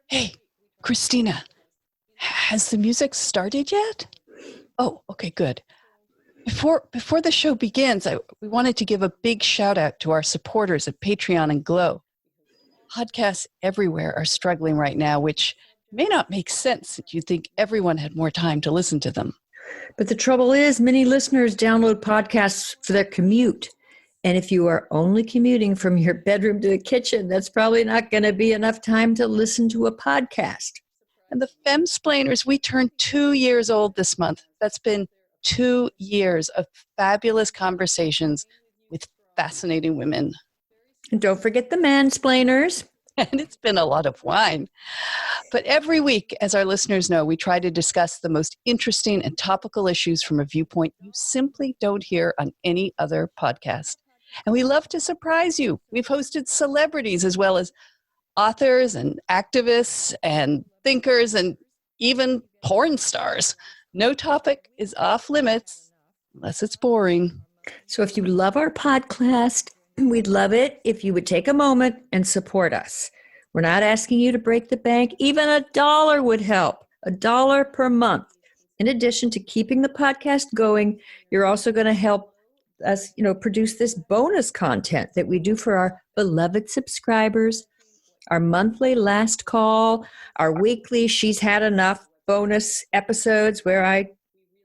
Hey, Christina, has the music started yet? Oh, okay, good. Before the show begins, we wanted to give a big shout out to our supporters at Patreon and Glow. Podcasts everywhere are struggling right now, which may not make sense if you think everyone had more time to listen to them. But the trouble is, many listeners download podcasts for their commute. And if you are only commuting from your bedroom to the kitchen, that's probably not going to be enough time to listen to a podcast. And the Femsplainers, we turned 2 years old this month. That's been 2 years of fabulous conversations with fascinating women. And don't forget the mansplainers. And it's been a lot of wine. But every week, as our listeners know, we try to discuss the most interesting and topical issues from a viewpoint you simply don't hear on any other podcast. And we love to surprise you. We've hosted celebrities as well as authors and activists and thinkers and even porn stars. No topic is off limits unless it's boring. So if you love our podcast, we'd love it if you would take a moment and support us. We're not asking you to break the bank. Even $1 would help. $1 per month. In addition to keeping the podcast going, you're also going to help us, produce this bonus content that we do for our beloved subscribers, our monthly last call, our weekly She's Had Enough bonus episodes where I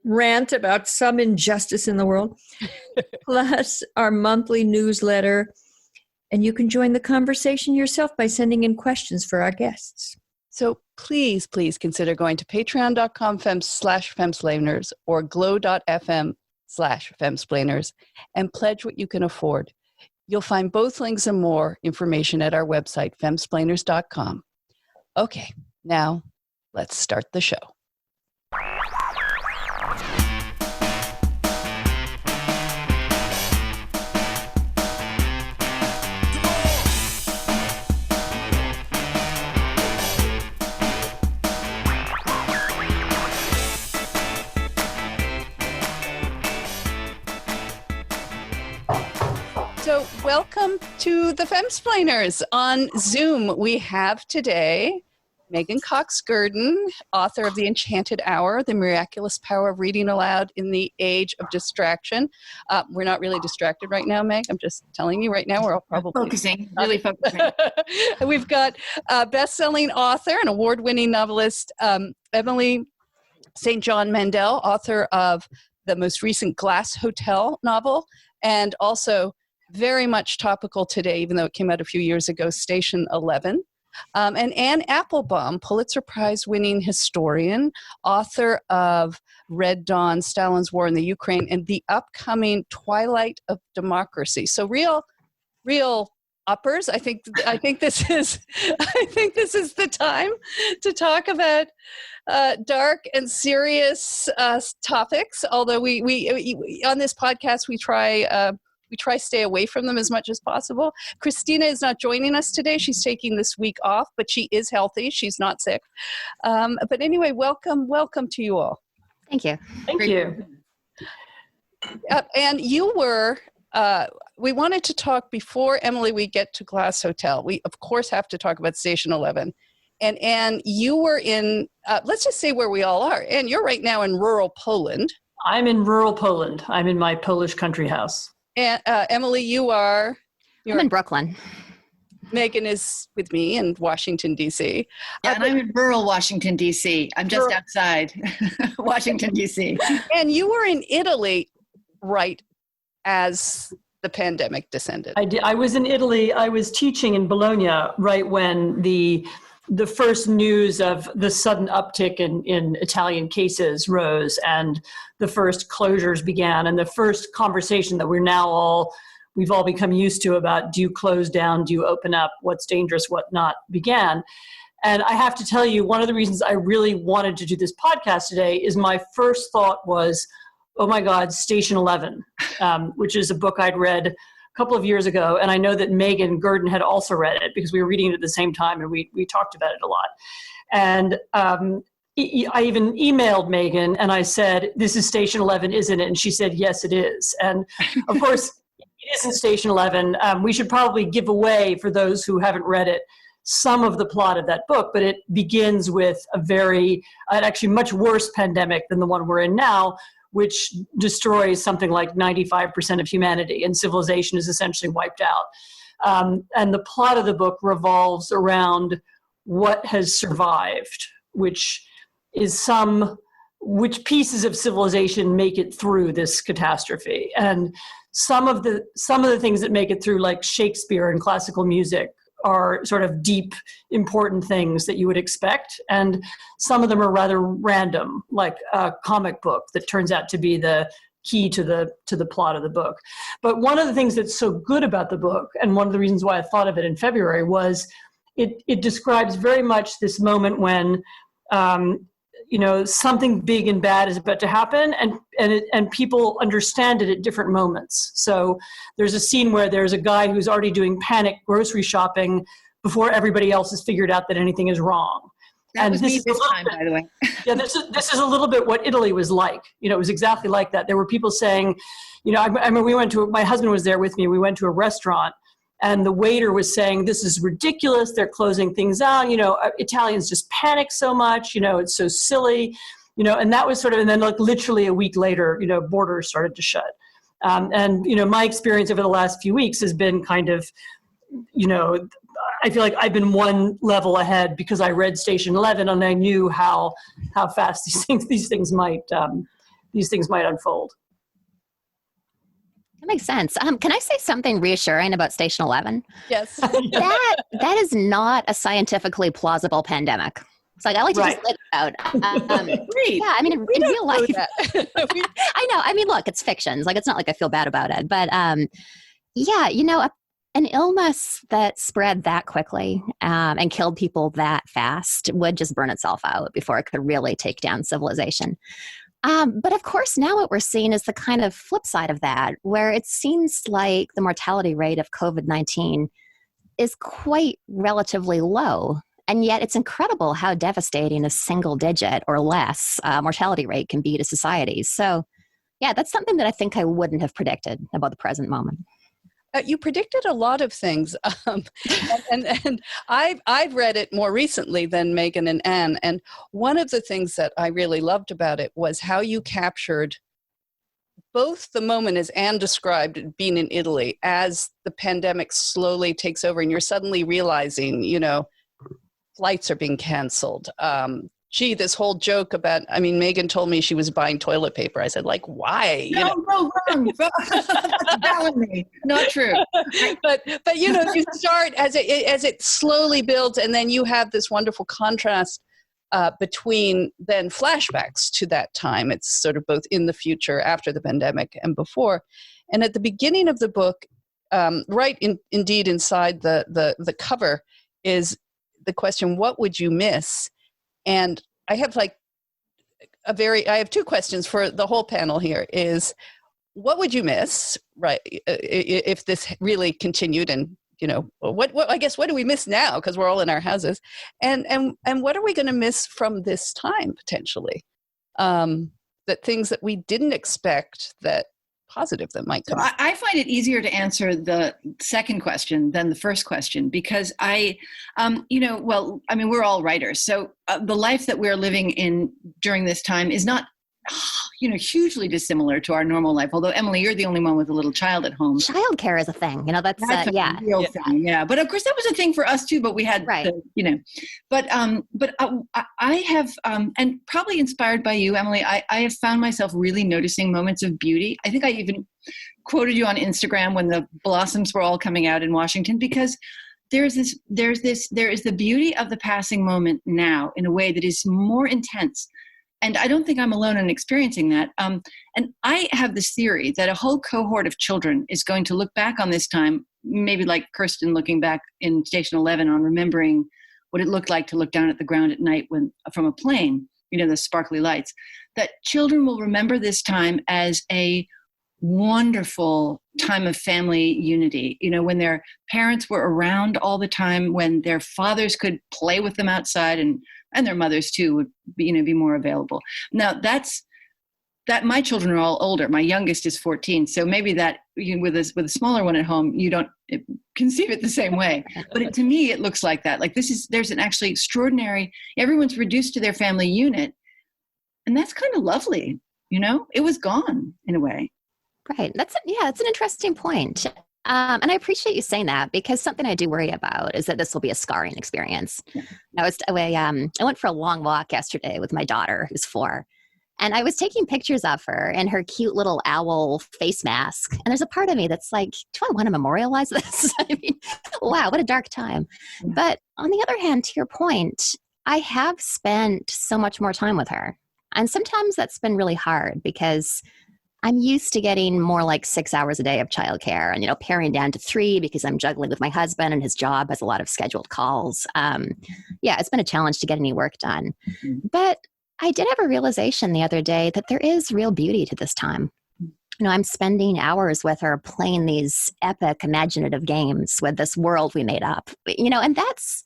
rant about some injustice in the world, plus our monthly newsletter. And you can join the conversation yourself by sending in questions for our guests. So please consider going to patreon.com/femsplainers or glow.fm/femsplainers and pledge what you can afford. You'll find both links and more information at our website, femsplainers.com. Okay, now let's start the show. So welcome to the Femsplainers. On Zoom, we have today Meghan Gurdon, author of The Enchanted Hour, The Miraculous Power of Reading Aloud in the Age of Distraction. We're not really distracted right now, Meg. I'm just telling you right now, we're all probably really focusing. We've got best-selling author and award-winning novelist Emily St. John Mandel, author of the most recent Glass Hotel novel, and also very much topical today, even though it came out a few years ago, Station 11. And Anne Applebaum, Pulitzer-prize-winning historian, author of Red Dawn, Stalin's War in the Ukraine, and the upcoming Twilight of Democracy. So real uppers. I think this is the time to talk about dark and serious topics. Although we on this podcast we try stay away from them as much as possible. Christina is not joining us today. She's taking this week off, but she is healthy. She's not sick. But anyway, welcome to you all. Thank you. Thank you. And you were, we wanted to talk before, Emily, we get to Glass Hotel. We, of course, have to talk about Station 11. And Anne, you were in, let's just say where we all are. Anne, you're right now in rural Poland. I'm in rural Poland. I'm in my Polish country house. And Emily, I'm in Brooklyn. Meghan is with me in Washington, D.C. Yeah, and I'm in rural Washington, D.C. I'm just outside Washington, D.C. And you were in Italy right as the pandemic descended. I was in Italy. I was teaching in Bologna right when the first news of the sudden uptick in Italian cases rose and the first closures began, and the first conversation that we've all become used to about, do you close down, do you open up, what's dangerous, what not, began. And I have to tell you, one of the reasons I really wanted to do this podcast today is my first thought was, oh my God, Station 11, which is a book I'd read a couple of years ago, and I know that Meghan Gurdon had also read it because we were reading it at the same time and we talked about it a lot. And I even emailed Meghan and I said, this is Station 11, isn't it? And she said, yes, it is. And of course, it isn't Station 11. We should probably give away, for those who haven't read it, some of the plot of that book, but it begins with an actually much worse pandemic than the one we're in now, which destroys something like 95% of humanity, and civilization is essentially wiped out. And the plot of the book revolves around what has survived, which pieces of civilization make it through this catastrophe. And some of the things that make it through, like Shakespeare and classical music, are sort of deep, important things that you would expect. And some of them are rather random, like a comic book that turns out to be the key to the plot of the book. But one of the things that's so good about the book, and one of the reasons why I thought of it in February, was it describes very much this moment when something big and bad is about to happen, and people understand it at different moments. So there's a scene where there's a guy who's already doing panic grocery shopping before everybody else has figured out that anything is wrong. That was me this time, by the way. Yeah, this is a little bit what Italy was like. It was exactly like that. There were people saying, I remember my husband was there with me. We went to a restaurant, and the waiter was saying, "This is ridiculous. They're closing things out. Italians just panic so much. It's so silly." And that was and then like literally a week later, borders started to shut. And my experience over the last few weeks has been kind of, I feel like I've been one level ahead because I read Station 11 and I knew how fast these things might unfold. That makes sense. Can I say something reassuring about Station 11? Yes. That is not a scientifically plausible pandemic. It's like I like to just let it out. Yeah, I mean, in real life, I know. I mean, look, it's fiction. It's like it's not like I feel bad about it, but an illness that spread that quickly and killed people that fast would just burn itself out before it could really take down civilization. But of course, now what we're seeing is the kind of flip side of that, where it seems like the mortality rate of COVID-19 is quite relatively low. And yet it's incredible how devastating a single digit or less mortality rate can be to societies. So yeah, that's something that I think I wouldn't have predicted about the present moment. You predicted a lot of things, and I've read it more recently than Meghan and Anne. And one of the things that I really loved about it was how you captured both the moment, as Anne described, being in Italy, as the pandemic slowly takes over, and you're suddenly realizing, flights are being canceled. This whole joke about, Meghan told me she was buying toilet paper. I said, like, why? No, wrong. Telling me. Not true. But you start as it slowly builds, and then you have this wonderful contrast between then flashbacks to that time. It's sort of both in the future, after the pandemic, and before. And at the beginning of the book, indeed inside the cover is the question, what would you miss? And I have I have two questions for the whole panel here is, what would you miss, right, if this really continued? And, what do we miss now? Because we're all in our houses. And what are we going to miss from this time, potentially? That things that we didn't expect that positive that might come. I find it easier to answer the second question than the first question because we're all writers. So the life that we're living in during this time is not, hugely dissimilar to our normal life. Although, Emily, you're the only one with a little child at home. Childcare is a thing, that's a real thing. Yeah. But of course that was a thing for us too, but we had, but I have, and probably inspired by you, Emily, I have found myself really noticing moments of beauty. I think I even quoted you on Instagram when the blossoms were all coming out in Washington, because there is the beauty of the passing moment now in a way that is more intense. And I don't think I'm alone in experiencing that. And I have this theory that a whole cohort of children is going to look back on this time, maybe like Kirsten looking back in Station 11 on remembering what it looked like to look down at the ground at night from a plane, the sparkly lights, that children will remember this time as a wonderful time of family unity, when their parents were around all the time, when their fathers could play with them outside and their mothers too would be more available. Now that's that my children are all older. My youngest is 14. So maybe that with a smaller one at home, you don't conceive it the same way. But to me, it looks like that. Like there's an actually extraordinary, everyone's reduced to their family unit. And that's kind of lovely. It was gone in a way. Right. That's an interesting point. And I appreciate you saying that, because something I do worry about is that this will be a scarring experience. Yeah. I went for a long walk yesterday with my daughter, who's 4. And I was taking pictures of her in her cute little owl face mask. And there's a part of me that's like, do I want to memorialize this? I mean, wow, what a dark time. Yeah. But on the other hand, to your point, I have spent so much more time with her. And sometimes that's been really hard because I'm used to getting more like 6 hours a day of childcare and, paring down to 3 because I'm juggling with my husband and his job has a lot of scheduled calls. It's been a challenge to get any work done. Mm-hmm. But I did have a realization the other day that there is real beauty to this time. I'm spending hours with her playing these epic imaginative games with this world we made up, and that's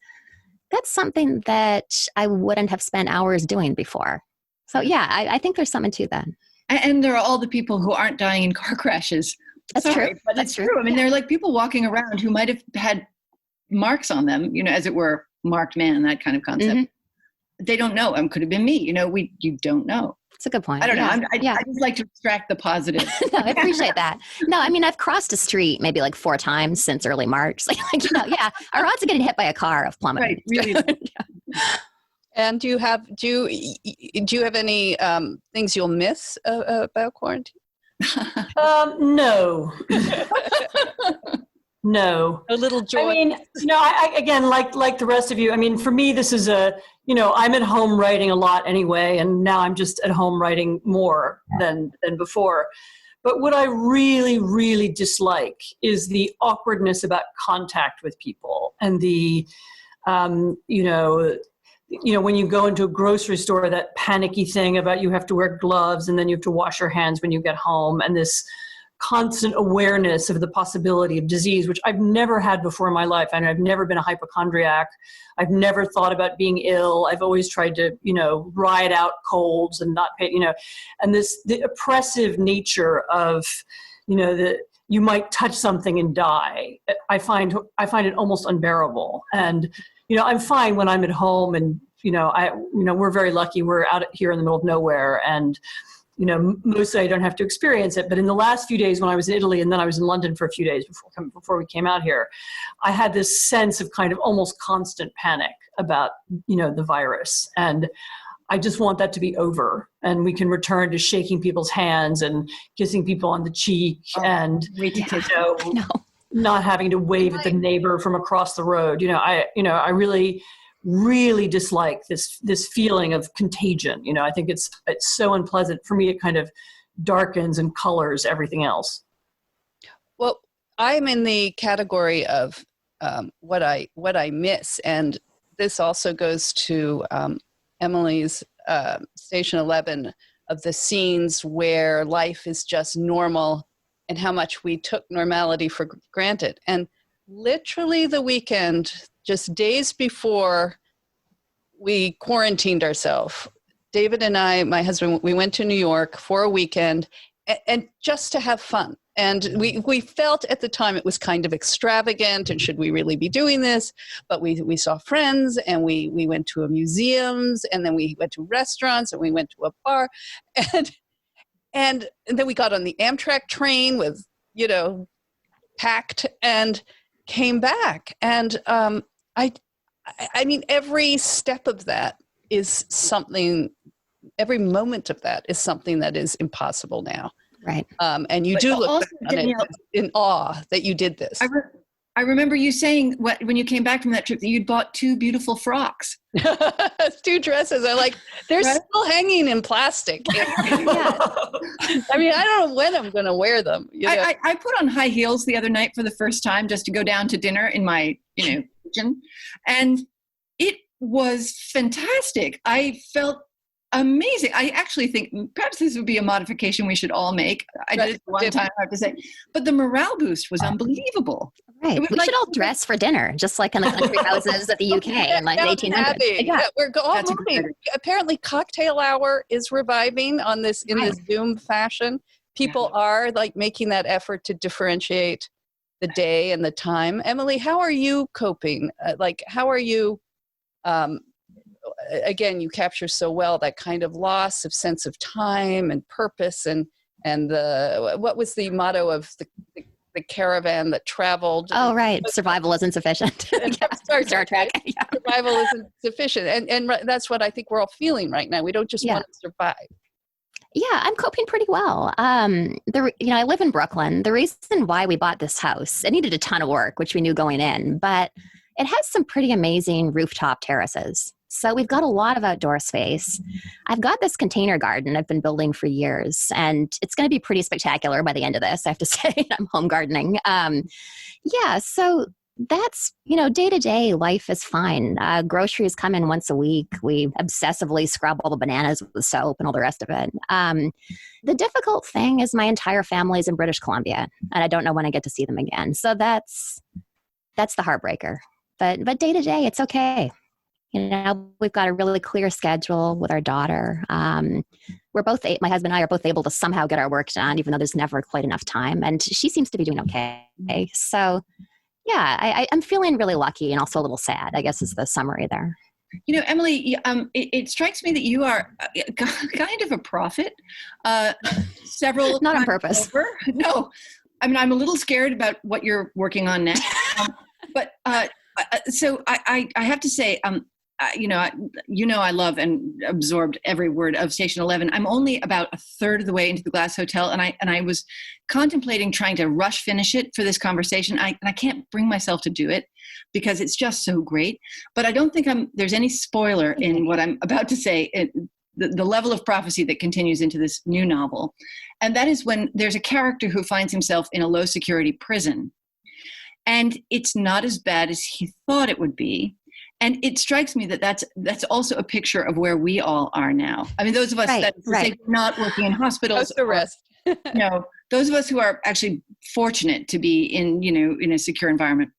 something that I wouldn't have spent hours doing before. So I think there's something to that. And there are all the people who aren't dying in car crashes. That's true. But that's true. I mean, there are like people walking around who might have had marks on them, as it were, marked man, that kind of concept. Mm-hmm. They don't know. Could have been me. You don't know. That's a good point. I don't know. I just like to extract the positive. No, I appreciate that. No, I mean, I've crossed a street maybe like 4 times since early March. Our odds of getting hit by a car have plummeted. Right, really. And do you have any things you'll miss about quarantine? No. No. A little joy. I mean, I again, like the rest of you, I mean, for me, this is I'm at home writing a lot anyway, and now I'm just at home writing more than before. But what I really, really dislike is the awkwardness about contact with people and the, when you go into a grocery store, that panicky thing about you have to wear gloves and then you have to wash your hands when you get home, and this constant awareness of the possibility of disease, which I've never had before in my life. And I've never been a hypochondriac. I've never thought about being ill. I've always tried to, ride out colds and not pay, and the oppressive nature of, that you might touch something and die. I find it almost unbearable. And, I'm fine when I'm at home and, we're very lucky. We're out here in the middle of nowhere, and, mostly I don't have to experience it. But in the last few days when I was in Italy and then I was in London for a few days before we came out here, I had this sense of kind of almost constant panic about, the virus. And I just want that to be over, and we can return to shaking people's hands and kissing people on the cheek and, not having to wave at the neighbor from across the road. I really, really dislike this feeling of contagion. I think it's so unpleasant. For me, it kind of darkens and colors everything else. Well, I'm in the category of what I miss, and this also goes to Emily's Station 11 of the scenes where life is just normal and how much we took normality for granted. And literally the weekend, just days before we quarantined ourselves, David and I, my husband, we went to New York for a weekend and just to have fun. And we felt at the time it was kind of extravagant and should we really be doing this? But we saw friends and we went to museums, and then we went to restaurants, and we went to a bar, and then we got on the Amtrak train with, packed, and came back. And I mean, every step of that is something, every moment of that is something that is impossible now. Right. And you do look back on it in awe that you did this. I remember you saying when you came back from that trip that you'd bought 2 beautiful frocks. 2 dresses. They're still hanging in plastic. I mean, I don't know when I'm going to wear them. I put on high heels the other night for the first time just to go down to dinner in my kitchen. And it was fantastic. I felt amazing. I actually think perhaps this would be a modification we should all make. I did it one time, I have to say. But the morale boost was unbelievable. Right. We should all dress for dinner, just like in the country houses of the UK in like 1800s. Yeah, we're all moving. Apparently, cocktail hour is reviving in this Zoom fashion. People are like making that effort to differentiate the day and the time. Emily, how are you coping? How are you? Again, you capture so well that kind of loss of sense of time and purpose, and what was the motto of the caravan that traveled? Oh, right. Survival isn't sufficient. Star Trek. Yeah. Survival isn't sufficient. And that's what I think we're all feeling right now. We don't just want to survive. Yeah, I'm coping pretty well. I live in Brooklyn. The reason why we bought this house, it needed a ton of work, which we knew going in, but it has some pretty amazing rooftop terraces. So we've got a lot of outdoor space. I've got this container garden I've been building for years, and it's going to be pretty spectacular by the end of this, I have to say. I'm home gardening. So that's, day-to-day life is fine. Groceries come in once a week. We obsessively scrub all the bananas with soap and all the rest of it. The difficult thing is my entire family is in British Columbia, and I don't know when I get to see them again. So that's the heartbreaker. But day-to-day, it's okay. We've got a really clear schedule with our daughter. My husband and I are both able to somehow get our work done, even though there's never quite enough time. And she seems to be doing okay. So, yeah, I'm feeling really lucky and also a little sad, I guess is the summary there. Emily, it strikes me that you are kind of a prophet. Several Not on purpose. Over. No, I mean, I'm a little scared about what you're working on next. So I have to say, I love and absorbed every word of Station 11. I'm only about a third of the way into the Glass Hotel, and I was contemplating trying to rush finish it for this conversation. I can't bring myself to do it because it's just so great. But I don't think there's any spoiler in what I'm about to say. The level of prophecy that continues into this new novel, and that is when there's a character who finds himself in a low security prison, and it's not as bad as he thought it would be. And it strikes me that that's also a picture of where we all are now. I mean, those of us that say not working in hospitals. That's the rest. Those of us who are actually fortunate to be in a secure environment.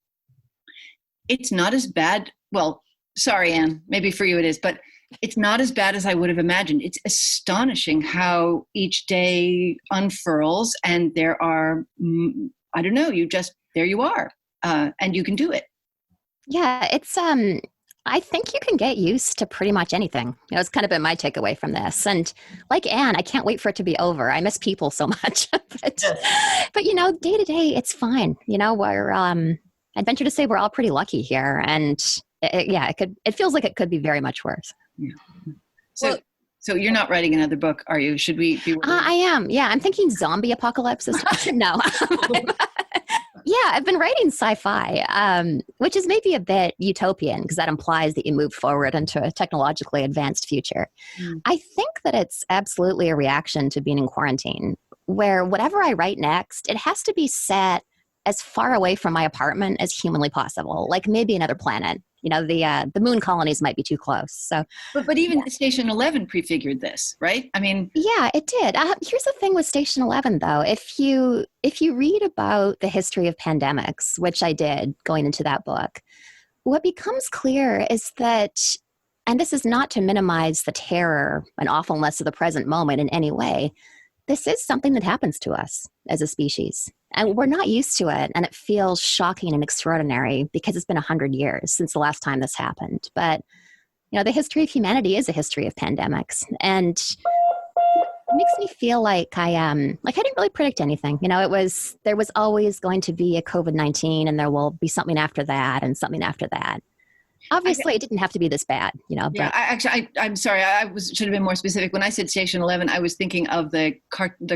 It's not as bad. Well, sorry, Anne, maybe for you it is, but it's not as bad as I would have imagined. It's astonishing how each day unfurls, and there are, I don't know, there you are, and you can do it. Yeah, it's, I think you can get used to pretty much anything. It's kind of been my takeaway from this. And like Anne, I can't wait for it to be over. I miss people so much. but day to day, it's fine. We're, I'd venture to say we're all pretty lucky here. And it feels like it could be very much worse. Yeah. So you're not writing another book, are you? Should we be? I am. Yeah, I'm thinking zombie apocalypse. No. Yeah, I've been writing sci-fi, which is maybe a bit utopian because that implies that you move forward into a technologically advanced future. I think that it's absolutely a reaction to being in quarantine, where whatever I write next, it has to be set as far away from my apartment as humanly possible, like maybe another planet. The moon colonies might be too close. So, but even Station 11 prefigured this, right? I mean, yeah, it did. Here's the thing with Station 11, though. If you read about the history of pandemics, which I did going into that book, what becomes clear is that, and this is not to minimize the terror and awfulness of the present moment in any way, this is something that happens to us as a species. And we're not used to it, and it feels shocking and extraordinary because it's been 100 years since the last time this happened. But, the history of humanity is a history of pandemics. And it makes me feel like I didn't really predict anything. There was always going to be a COVID-19, and there will be something after that and something after that. Obviously, it didn't have to be this bad, But. Yeah, I'm sorry. Should have been more specific. When I said Station 11, I was thinking of the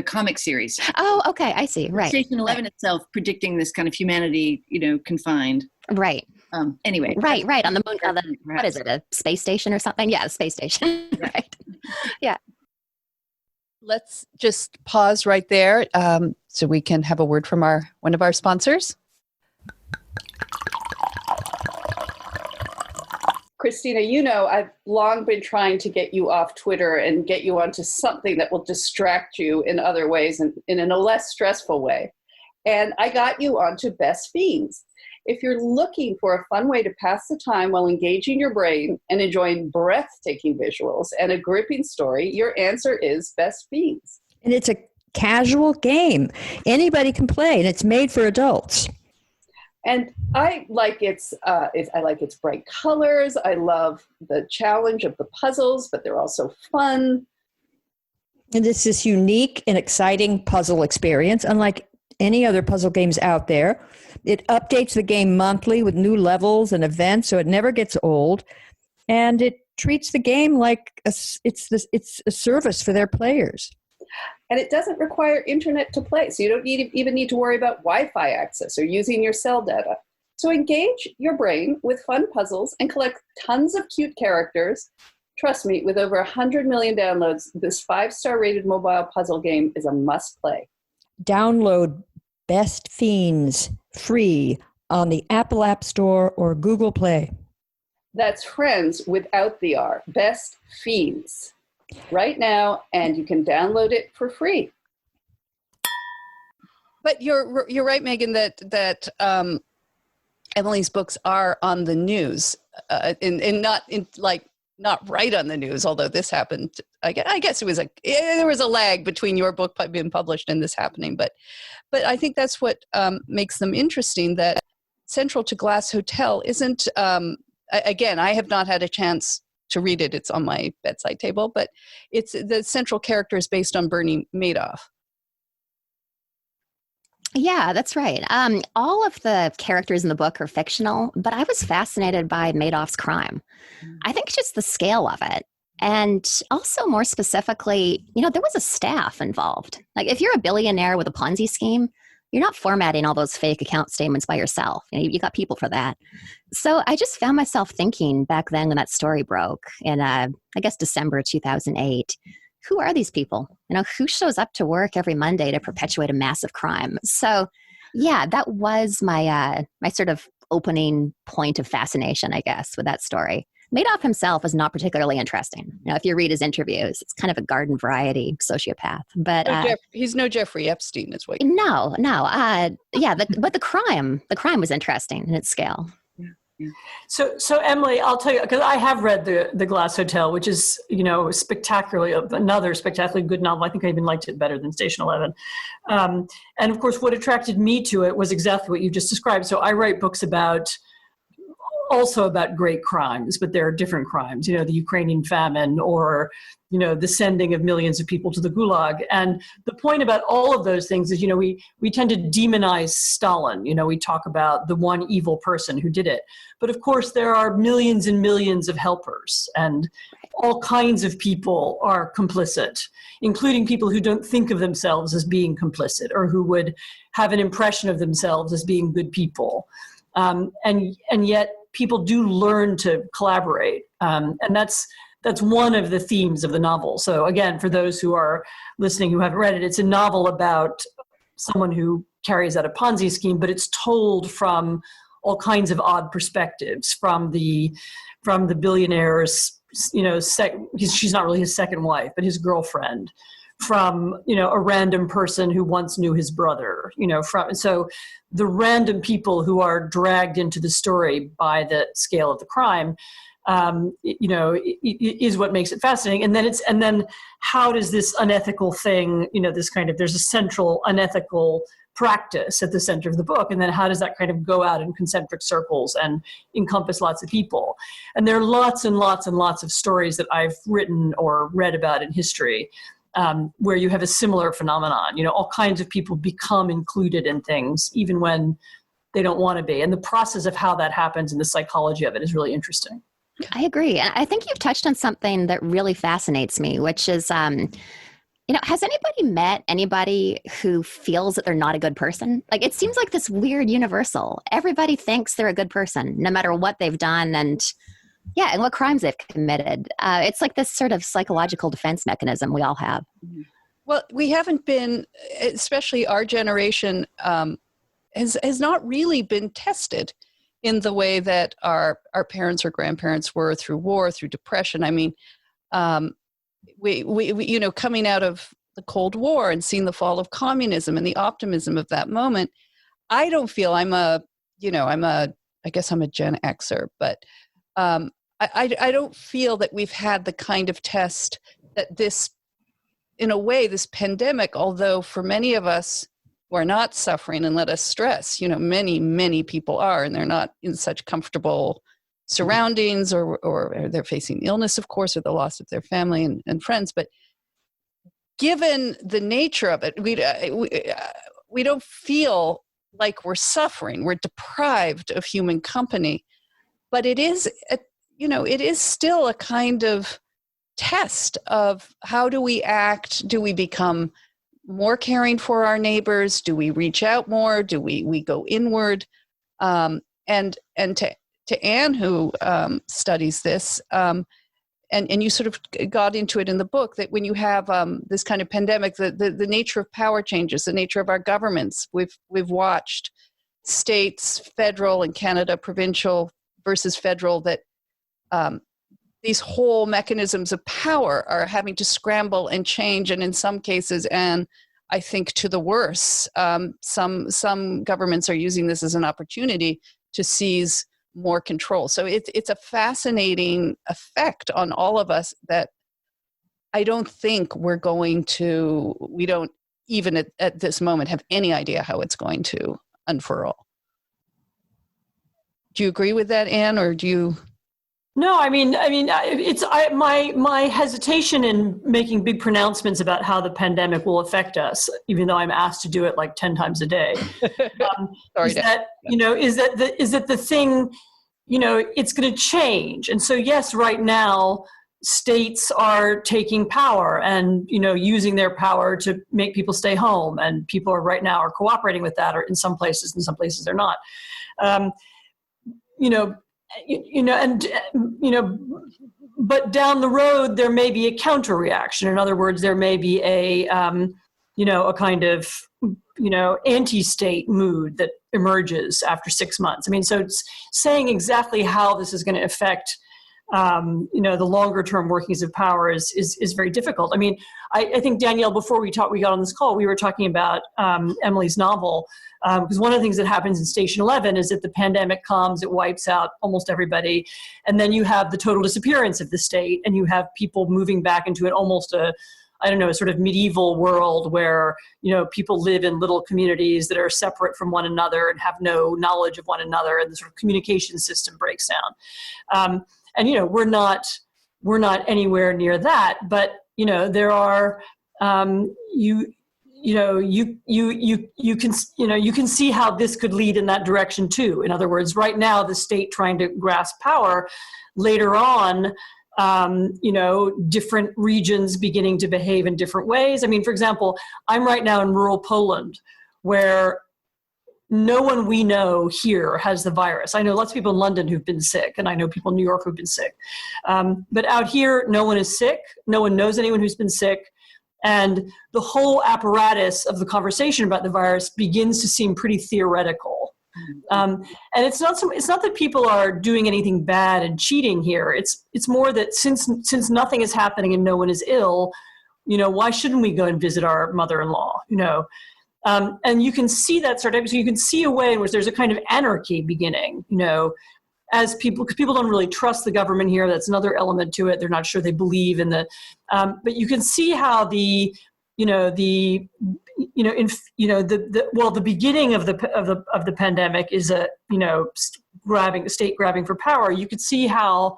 comic series. Oh, okay. I see. Right. Station 11 itself predicting this kind of humanity, confined. Right. Anyway. Right. On the moon. What is it? A space station or something? Yeah, a space station. Right. Yeah. Let's just pause right there so we can have a word from one of our sponsors. Christina, you know, I've long been trying to get you off Twitter and get you onto something that will distract you in other ways and in a less stressful way. And I got you onto Best Fiends. If you're looking for a fun way to pass the time while engaging your brain and enjoying breathtaking visuals and a gripping story, your answer is Best Fiends. And it's a casual game. Anybody can play, and it's made for adults. And I like its bright colors. I love the challenge of the puzzles, but they're also fun. And it's this unique and exciting puzzle experience, unlike any other puzzle games out there. It updates the game monthly with new levels and events, so it never gets old. And it treats the game like it's a service for their players. And it doesn't require internet to play, so you don't even need to worry about Wi-Fi access or using your cell data. So engage your brain with fun puzzles and collect tons of cute characters. Trust me, with over 100 million downloads, this 5-star rated mobile puzzle game is a must-play. Download Best Fiends free on the Apple App Store or Google Play. That's friends without the R, Best Fiends, right now, and you can download it for free. But you're right, Meghan, that Emily's books are on the news, and not right on the news. Although this happened, I guess it was there was a lag between your book being published and this happening. But I think that's what makes them interesting. That central to Glass Hotel isn't. Again, I have not had a chance to read it. It's on my bedside table, but it's the central character is based on Bernie Madoff. Yeah, that's right. All of the characters in the book are fictional, but I was fascinated by Madoff's crime. I think just the scale of it. And also more specifically, there was a staff involved. Like if you're a billionaire with a Ponzi scheme, you're not formatting all those fake account statements by yourself. You got people for that. So I just found myself thinking back then when that story broke in, I guess, December 2008, who are these people? Who shows up to work every Monday to perpetuate a massive crime? So yeah, that was my sort of opening point of fascination, I guess, with that story. Madoff himself is not particularly interesting. If you read his interviews, it's kind of a garden variety sociopath. But he's no Jeffrey Epstein, is what. No. But the crime was interesting in its scale. So Emily, I'll tell you, because I have read the Glass Hotel, which is another spectacularly good novel. I think I even liked it better than Station 11. And of course, what attracted me to it was exactly what you just described. So I write books also about great crimes, but there are different crimes, the Ukrainian famine or, the sending of millions of people to the Gulag. And the point about all of those things is, we tend to demonize Stalin. We talk about the one evil person who did it. But of course, there are millions and millions of helpers, and all kinds of people are complicit, including people who don't think of themselves as being complicit or who would have an impression of themselves as being good people. And yet people do learn to collaborate. And that's one of the themes of the novel. So again, for those who are listening who haven't read it, it's a novel about someone who carries out a Ponzi scheme, but it's told from all kinds of odd perspectives, from the billionaire's, she's not really his second wife, but his girlfriend, from, a random person who once knew his brother, so the random people who are dragged into the story by the scale of the crime, is what makes it fascinating. And then how does this unethical thing, there's a central unethical practice at the center of the book. And then how does that kind of go out in concentric circles and encompass lots of people? And there are lots and lots and lots of stories that I've written or read about in history where you have a similar phenomenon. All kinds of people become included in things, even when they don't want to be. And the process of how that happens and the psychology of it is really interesting. I agree. And I think you've touched on something that really fascinates me, which is, has anybody met anybody who feels that they're not a good person? Like, it seems like this weird universal. Everybody thinks they're a good person, no matter what they've done and what crimes they've committed. It's like this sort of psychological defense mechanism we all have. Well, we haven't been, especially our generation, has not really been tested in the way that our parents or grandparents were through war, through depression. I mean, we coming out of the Cold War and seeing the fall of communism and the optimism of that moment, I don't feel I guess I'm a Gen Xer, but I don't feel that we've had the kind of test that this, in a way, this pandemic, although for many of us who are not suffering and let us stress, many, many people are, and they're not in such comfortable surroundings, or they're facing illness, of course, or the loss of their family and friends. But given the nature of it, we don't feel like we're suffering. We're deprived of human company. But it is, it is still a kind of test of how do we act? Do we become more caring for our neighbors? Do we reach out more? Do we go inward? And to Anne, who studies this, and you sort of got into it in the book, that when you have this kind of pandemic, the nature of power changes, the nature of our governments. We've watched states, federal, and Canada, provincial versus federal, that these whole mechanisms of power are having to scramble and change, and in some cases, and I think to the worse, some governments are using this as an opportunity to seize more control. So it's a fascinating effect on all of us that I don't think we don't even at this moment have any idea how it's going to unfurl. Do you agree with that, Anne, or do you? No, my hesitation in making big pronouncements about how the pandemic will affect us, even though I'm asked to do it like 10 times a day, is that the thing, it's going to change. And so, yes, right now, states are taking power and, using their power to make people stay home, and people right now are cooperating with that, or in some places they're not. But down the road, there may be a counter reaction. In other words, there may be a kind of, anti-state mood that emerges after 6 months. So it's saying exactly how this is going to affect, the longer term workings of power is very difficult. I think, Danielle, before we got on this call, we were talking about Emily's novel, because one of the things that happens in Station 11 is that the pandemic comes, it wipes out almost everybody, and then you have the total disappearance of the state, and you have people moving back into almost a sort of medieval world where, people live in little communities that are separate from one another and have no knowledge of one another, and the sort of communication system breaks down. We're not anywhere near that, but there are you can see how this could lead in that direction too. In other words, right now the state trying to grasp power, later on, different regions beginning to behave in different ways. For example, I'm right now in rural Poland, where no one we know here has the virus. I know lots of people in London who've been sick, and I know people in New York who've been sick. But out here, no one is sick. No one knows anyone who's been sick. And the whole apparatus of the conversation about the virus begins to seem pretty theoretical. And it's not that people are doing anything bad and cheating here. It's more that since nothing is happening and no one is ill, why shouldn't we go and visit our mother-in-law? And you can see that so you can see a way in which there's a kind of anarchy beginning, as because people don't really trust the government here. That's another element to it. They're not sure they believe in the, but you can see how the beginning of the pandemic is a state grabbing for power. You could see how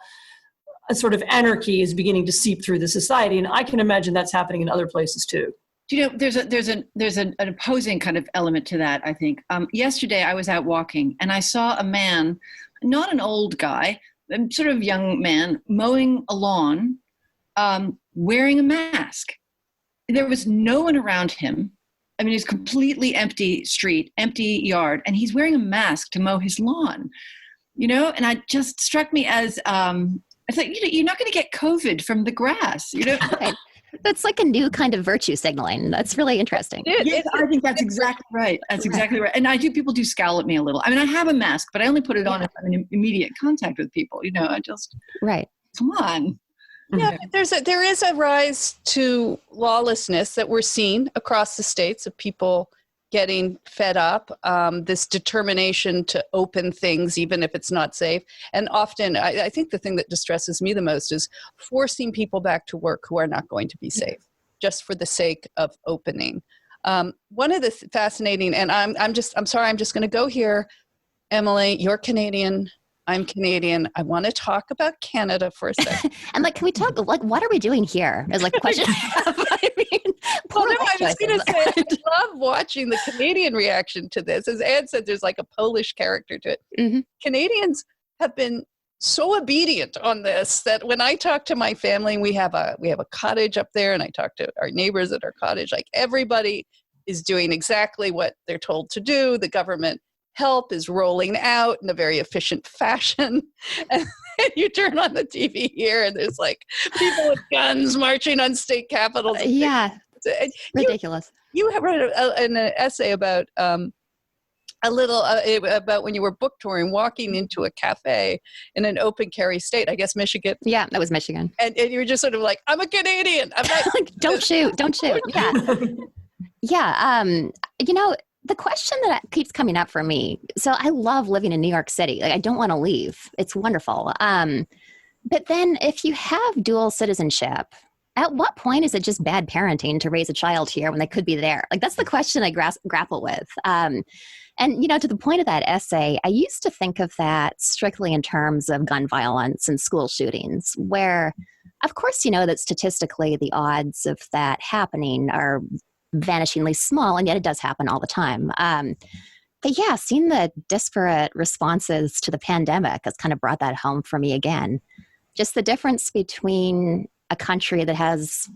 a sort of anarchy is beginning to seep through the society, and I can imagine that's happening in other places too. There's an opposing kind of element to that, I think. Yesterday I was out walking and I saw a man, not an old guy, a sort of young man, mowing a lawn, wearing a mask. There was no one around him. It's completely empty street, empty yard, and he's wearing a mask to mow his lawn, and it just struck me as, I thought, you're not going to get COVID from the grass, Right. That's like a new kind of virtue signaling. That's really interesting. Yes, I think that's exactly right. That's exactly right. And people do scowl at me a little. I mean, I have a mask, but I only put it on if I'm in immediate contact with people. I just, come on. Yeah, there is a rise to lawlessness that we're seeing across the states of people getting fed up, this determination to open things even if it's not safe. And often, I think the thing that distresses me the most is forcing people back to work who are not going to be safe, just for the sake of opening. One of the fascinating, and I'm sorry, I'm just going to go here, Emily, you're Canadian. I'm Canadian. I want to talk about Canada for a second. And can we talk, what are we doing here? Is a question I have. I mean, I was going to say, I love watching the Canadian reaction to this. As Anne said, there's like a Polish character to it. Mm-hmm. Canadians have been so obedient on this that when I talk to my family, we have a cottage up there, and I talk to our neighbors at our cottage, like everybody is doing exactly what they're told to do. The government help is rolling out in a very efficient fashion. And you turn on the TV here and there's like people with guns marching on state capitals. Yeah. Ridiculous. You have read an essay about about when you were book touring, walking into a cafe in an open carry state, I guess Michigan. Yeah, that was Michigan. And you were just sort of like, I'm a Canadian. I'm not don't shoot. Yeah. Yeah. The question that keeps coming up for me, so I love living in New York City. I don't want to leave. It's wonderful. But then if you have dual citizenship, at what point is it just bad parenting to raise a child here when they could be there? That's the question I grapple with. And, to the point of that essay, I used to think of that strictly in terms of gun violence and school shootings, where, of course, that statistically the odds of that happening are vanishingly small, and yet it does happen all the time. But yeah, seeing the disparate responses to the pandemic has kind of brought that home for me again. Just the difference between a country that has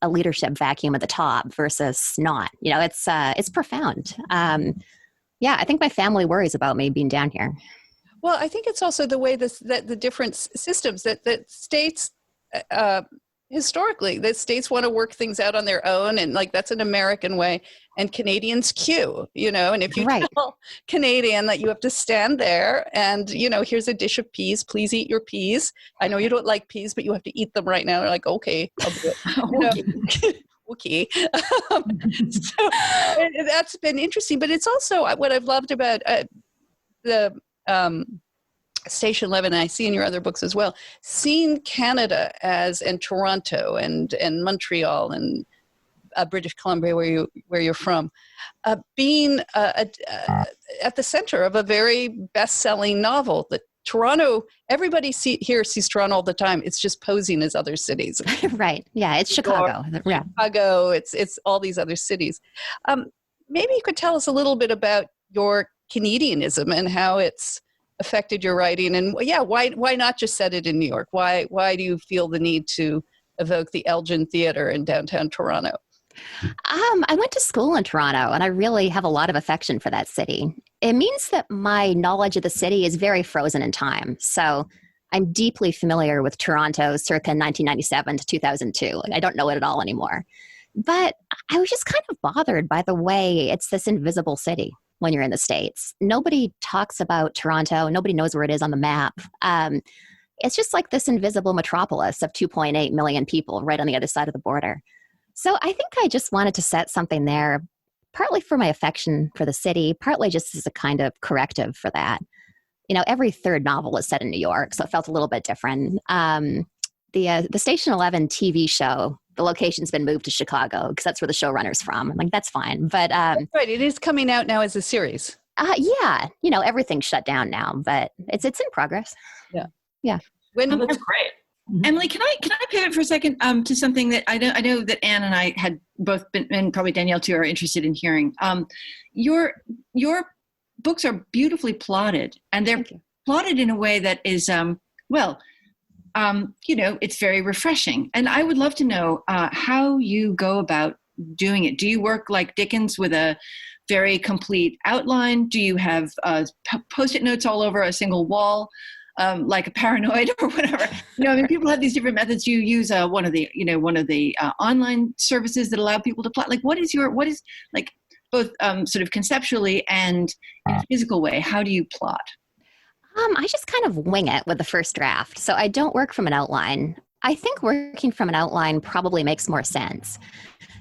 a leadership vacuum at the top versus not. It's profound. I think my family worries about me being down here. Well, I think it's also the way that the different systems that states historically, the states want to work things out on their own, and that's an American way. And Canadians queue, and if you tell Canadian that you have to stand there and, here's a dish of peas, please eat your peas. I know you don't like peas, but you have to eat them right now. They're like, okay, I'll do it. Okay. So that's been interesting, but it's also what I've loved about the Station 11, and I see in your other books as well, seeing Canada and Toronto and Montreal and British Columbia, where you're from, being at the center of a very best-selling novel. That Toronto, everybody here sees Toronto all the time. It's just posing as other cities. Right. Yeah, it's Chicago. Yeah. Chicago. It's all these other cities. Maybe you could tell us a little bit about your Canadianism and how it's affected your writing, and why not just set it in New York? Why do you feel the need to evoke the Elgin Theatre in downtown Toronto? I went to school in Toronto, and I really have a lot of affection for that city. It means that my knowledge of the city is very frozen in time. So I'm deeply familiar with Toronto circa 1997 to 2002. I don't know it at all anymore. But I was just kind of bothered by the way it's this invisible city. When you're in the States, nobody talks about Toronto. Nobody knows where it is on the map. It's just like this invisible metropolis of 2.8 million people right on the other side of the border. So I think I just wanted to set something there, partly for my affection for the city, partly just as a kind of corrective for that. Every third novel is set in New York, so it felt a little bit different. The Station 11 TV show, the location's been moved to Chicago because that's where the showrunner's from. I'm like, that's fine. But right, it is coming out now as a series. Everything's shut down now, but it's in progress. Yeah. That's great. Mm-hmm. Emily, can I pivot for a second to something that I know that Anne and I had both been, and probably Danielle too, are interested in hearing. Your books are beautifully plotted, and they're plotted in a way that is it's very refreshing. And I would love to know how you go about doing it. Do you work like Dickens with a very complete outline? Do you have Post-it notes all over a single wall? like a paranoid or whatever. I mean, people have these different methods. You use one of the online services that allow people to plot. Like, what is like both sort of conceptually and in a physical way? How do you plot? I just kind of wing it with the first draft. So I don't work from an outline. I think working from an outline probably makes more sense.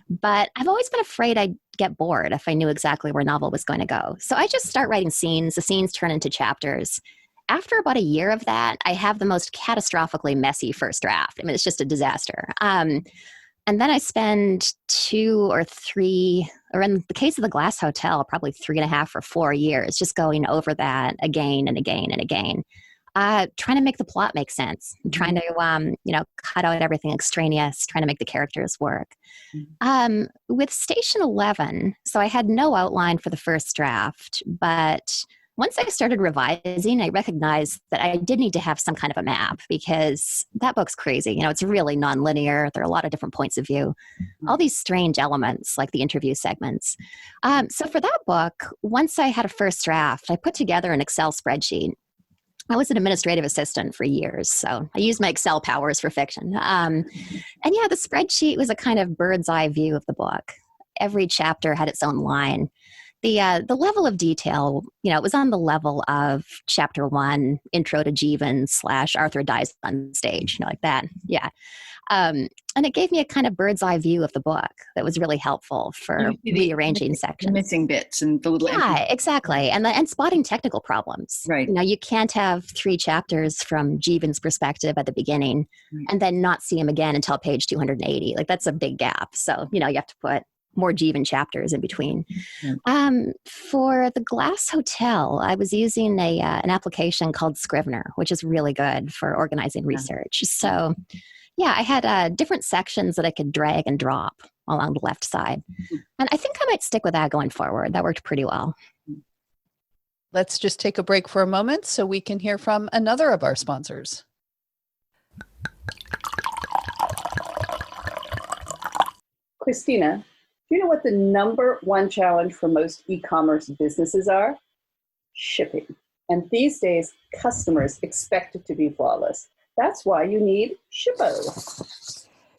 But I've always been afraid I'd get bored if I knew exactly where a novel was going to go. So I just start writing scenes. The scenes turn into chapters. After about a year of that, I have the most catastrophically messy first draft. I mean, it's just a disaster. And then I spend 2 or 3, or in the case of the Glass Hotel, probably 3.5 or 4 years, just going over that again and again and again, trying to make the plot make sense, trying to, cut out everything extraneous, trying to make the characters work. With Station 11, so I had no outline for the first draft, but once I started revising, I recognized that I did need to have some kind of a map because that book's crazy. It's really nonlinear. There are a lot of different points of view, all these strange elements like the interview segments. So for that book, once I had a first draft, I put together an Excel spreadsheet. I was an administrative assistant for years, so I used my Excel powers for fiction. And yeah, the spreadsheet was a kind of bird's eye view of the book. Every chapter had its own line. The level of detail, it was on the level of chapter 1, intro to Jeevan / Arthur dies on stage, like that. Yeah. And it gave me a kind of bird's eye view of the book that was really helpful for rearranging sections. Missing bits and the little entries. Exactly. And spotting technical problems. Right. You can't have 3 chapters from Jeevan's perspective at the beginning and then not see him again until page 280. Like, that's a big gap. So, you have to put more Jeevan chapters in between. For the Glass Hotel, I was using an application called Scrivener, which is really good for organizing research. So yeah, I had different sections that I could drag and drop along the left side. And I think I might stick with that going forward. That worked pretty well. Let's just take a break for a moment so we can hear from another of our sponsors. Christina, do you know what the #1 challenge for most e-commerce businesses are? Shipping. And these days, customers expect it to be flawless. That's why you need Shippo.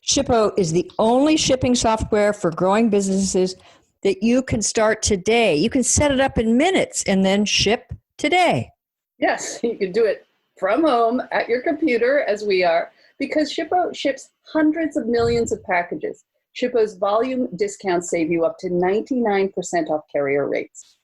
Shippo is the only shipping software for growing businesses that you can start today. You can set it up in minutes and then ship today. Yes, you can do it from home at your computer, as we are, because Shippo ships hundreds of millions of packages. Shippo's volume discounts save you up to 99% off carrier rates.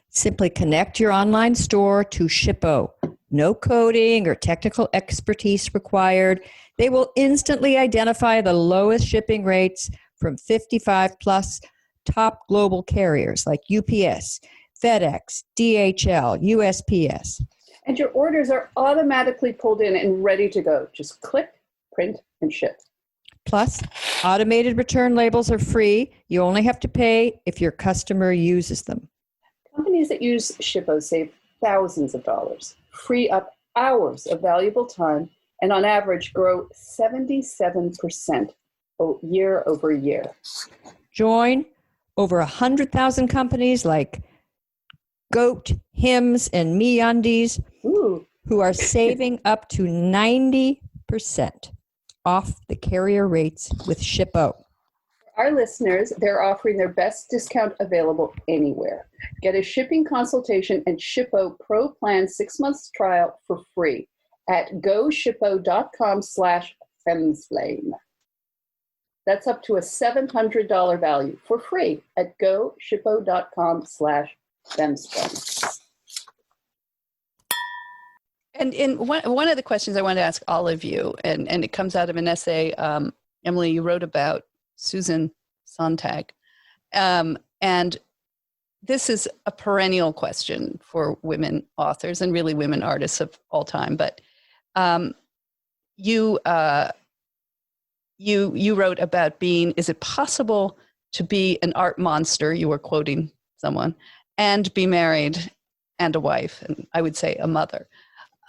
Simply connect your online store to Shippo. No coding or technical expertise required. They will instantly identify the lowest shipping rates from 55 plus top global carriers like UPS, FedEx, DHL, USPS. And your orders are automatically pulled in and ready to go. Just click, print, and ship. Plus, automated return labels are free. You only have to pay if your customer uses them. Companies that use Shippo save thousands of dollars, free up hours of valuable time, and on average grow 77% year over year. Join over 100,000 companies like Goat, Hims, and MeUndies who are saving up to 90% off the carrier rates with Shippo. For our listeners, they're offering their best discount available anywhere. Get a shipping consultation and Shippo Pro Plan 6 months trial for free at goshippo.com/femsflame. That's up to a $700 value for free at goshippo.com/femsflame. And one of the questions I wanted to ask all of you, and it comes out of an essay, Emily, you wrote about Susan Sontag. And this is a perennial question for women authors and really women artists of all time. But you wrote about is it possible to be an art monster, you were quoting someone, and be married and a wife, and I would say a mother?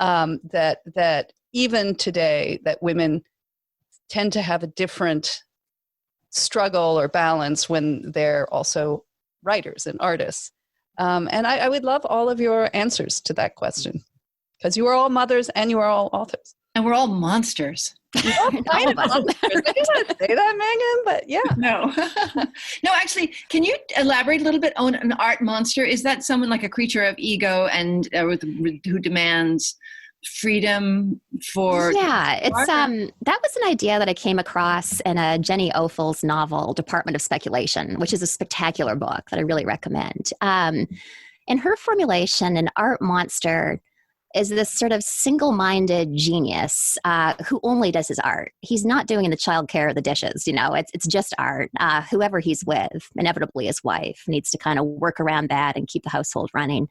That even today, that women tend to have a different struggle or balance when they're also writers and artists. And I would love all of your answers to that question, because you are all mothers and you are all authors. And we're all monsters. Kind of monsters. I didn't want to say that, Meghan, but yeah. No. No, actually, can you elaborate a little bit on an art monster? Is that someone like a creature of ego and who demands freedom for? Yeah, it's that was an idea that I came across in a Jenny Offel's novel, Department of Speculation, which is a spectacular book that I really recommend. In her formulation, an art monster is this sort of single-minded genius who only does his art. He's not doing the childcare or the dishes, it's just art. Whoever he's with, inevitably his wife, needs to kind of work around that and keep the household running.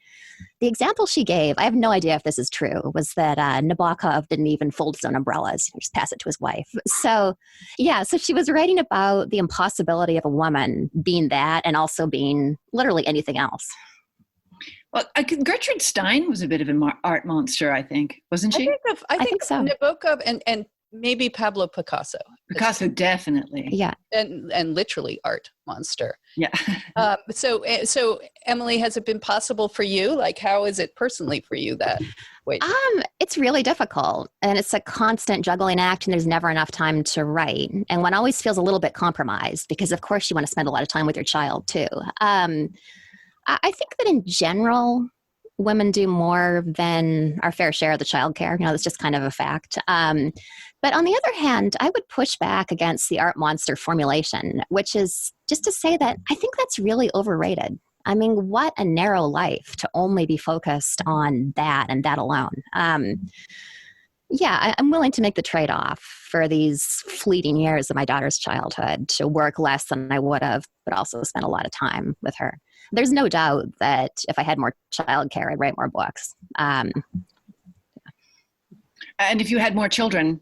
The example she gave, I have no idea if this is true, was that Nabokov didn't even fold his own umbrellas, just pass it to his wife. So she was writing about the impossibility of a woman being that and also being literally anything else. Well, Gertrude Stein was a bit of an art monster, I think, wasn't she? I think so. Nabokov and maybe Pablo Picasso. Picasso, definitely. Yeah. And literally art monster. Yeah. So Emily, has it been possible for you? Like, how is it personally for you that way? It's really difficult, and it's a constant juggling act, and there's never enough time to write. And one always feels a little bit compromised because, of course, you want to spend a lot of time with your child too. I think that in general, women do more than our fair share of the childcare. That's just kind of a fact. But on the other hand, I would push back against the art monster formulation, which is just to say that I think that's really overrated. I mean, what a narrow life to only be focused on that and that alone. I'm willing to make the trade-off for these fleeting years of my daughter's childhood to work less than I would have, but also spend a lot of time with her. There's no doubt that if I had more childcare, I'd write more books. And if you had more children?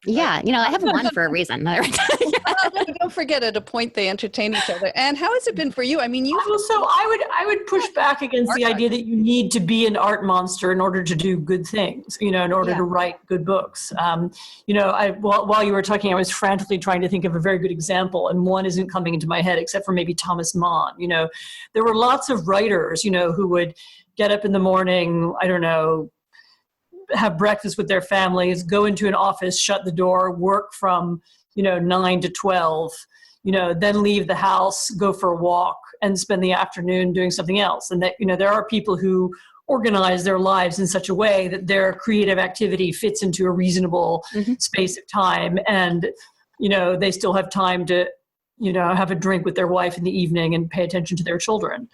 Yeah, I have one for a reason. Don't forget, at a point they entertain each other. And how has it been for you? I mean, I would push back against the idea that you need to be an art monster in order to do good things, in order to write good books. While you were talking, I was frantically trying to think of a very good example, and one isn't coming into my head except for maybe Thomas Mann. There were lots of writers, who would get up in the morning, have breakfast with their families, go into an office, shut the door, work from 9 to 12, then leave the house, go for a walk, and spend the afternoon doing something else. And that, there are people who organize their lives in such a way that their creative activity fits into a reasonable space of time. And, they still have time to, have a drink with their wife in the evening and pay attention to their children.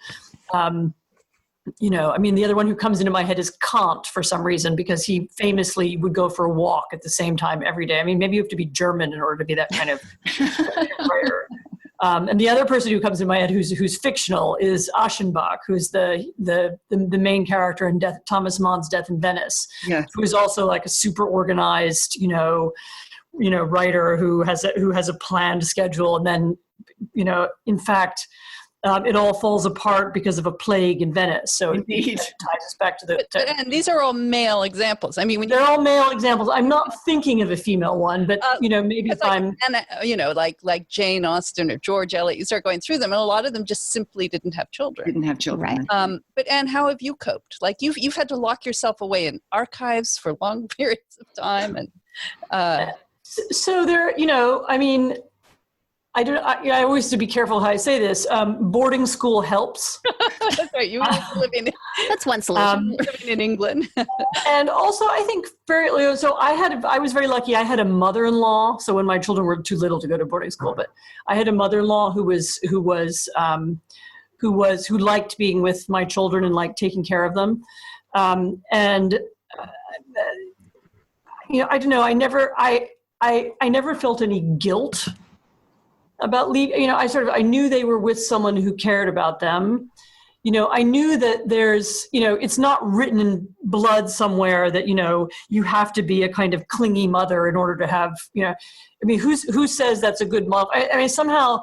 The other one who comes into my head is Kant for some reason, because he famously would go for a walk at the same time every day. I mean, maybe you have to be German in order to be that kind of writer. And the other person who comes into my head who's fictional is Aschenbach, who's the main character in Thomas Mann's Death in Venice, who is also like a super organized, writer who has a planned schedule, and then, in fact, it all falls apart because of a plague in Venice. So it ties us back to and these are all male examples. I mean, they're all male examples. I'm not thinking of a female one, but maybe if I'm, like Jane Austen or George Eliot, you start going through them, and a lot of them just simply didn't have children. Right. But Anne, how have you coped? Like you've had to lock yourself away in archives for long periods of time, and so there, I always have to be careful how I say this. Boarding school helps. That's right. You were living. That's one solution. Living in England. And also, I think I was very lucky. I had a mother-in-law. So when my children were too little to go to boarding school, but I had a mother-in-law who liked being with my children and liked taking care of them. I don't know. I never felt any guilt about leaving. I knew they were with someone who cared about them. I knew that there's, it's not written in blood somewhere that, you have to be a kind of clingy mother in order to have, who says that's a good mom? I somehow,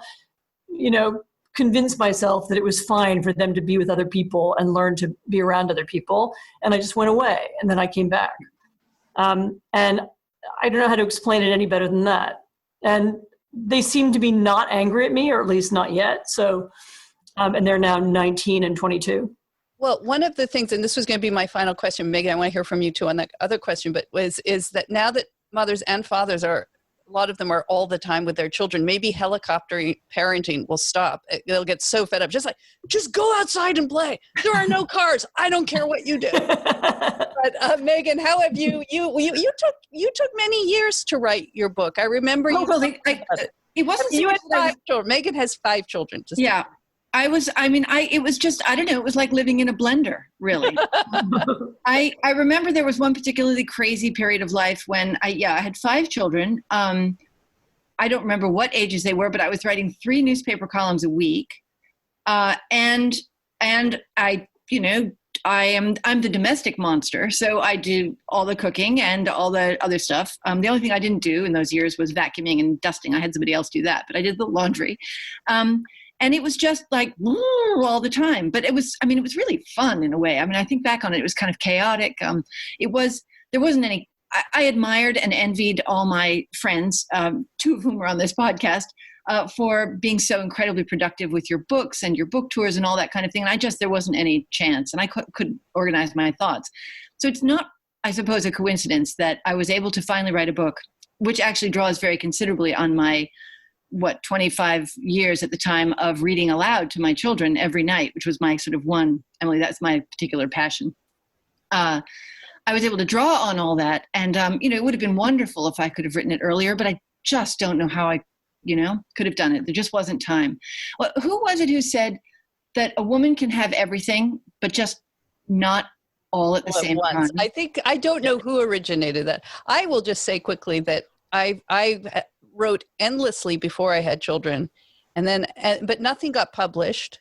convinced myself that it was fine for them to be with other people and learn to be around other people. And I just went away, and then I came back. And I don't know how to explain it any better than that. And they seem to be not angry at me, or at least not yet. So, and they're now 19 and 22. Well, one of the things, and this was going to be my final question, Meghan, I want to hear from you too on that other question, but is that now that mothers and fathers a lot of them are all the time with their children, maybe helicopter parenting will stop. They'll get so fed up. Just go outside and play. There are no cars. I don't care what you do. But Meghan, how have you took many years to write your book. I remember it wasn't. You had 5 children. Meghan has 5 children. Yeah. It was just, I don't know, it was like living in a blender, really. I remember there was one particularly crazy period of life when I had 5 children. I don't remember what ages they were, but I was writing 3 newspaper columns a week. And I'm the domestic monster. So I do all the cooking and all the other stuff. The only thing I didn't do in those years was vacuuming and dusting. I had somebody else do that, but I did the laundry. And it was just like all the time, but it was really fun in a way. I mean, I think back on it, it was kind of chaotic. There wasn't any, I admired and envied all my friends, 2 of whom were on this podcast, for being so incredibly productive with your books and your book tours and all that kind of thing. And there wasn't any chance, and I couldn't organize my thoughts. So it's not, I suppose, a coincidence that I was able to finally write a book, which actually draws very considerably on my 25 years at the time of reading aloud to my children every night, which was my sort of one, Emily, that's my particular passion. I was able to draw on all that. And, it would have been wonderful if I could have written it earlier, but I just don't know how I, could have done it. There just wasn't time. Well, who was it who said that a woman can have everything, but just not all at the same time? I don't know who originated that. I will just say quickly that I wrote endlessly before I had children, but nothing got published.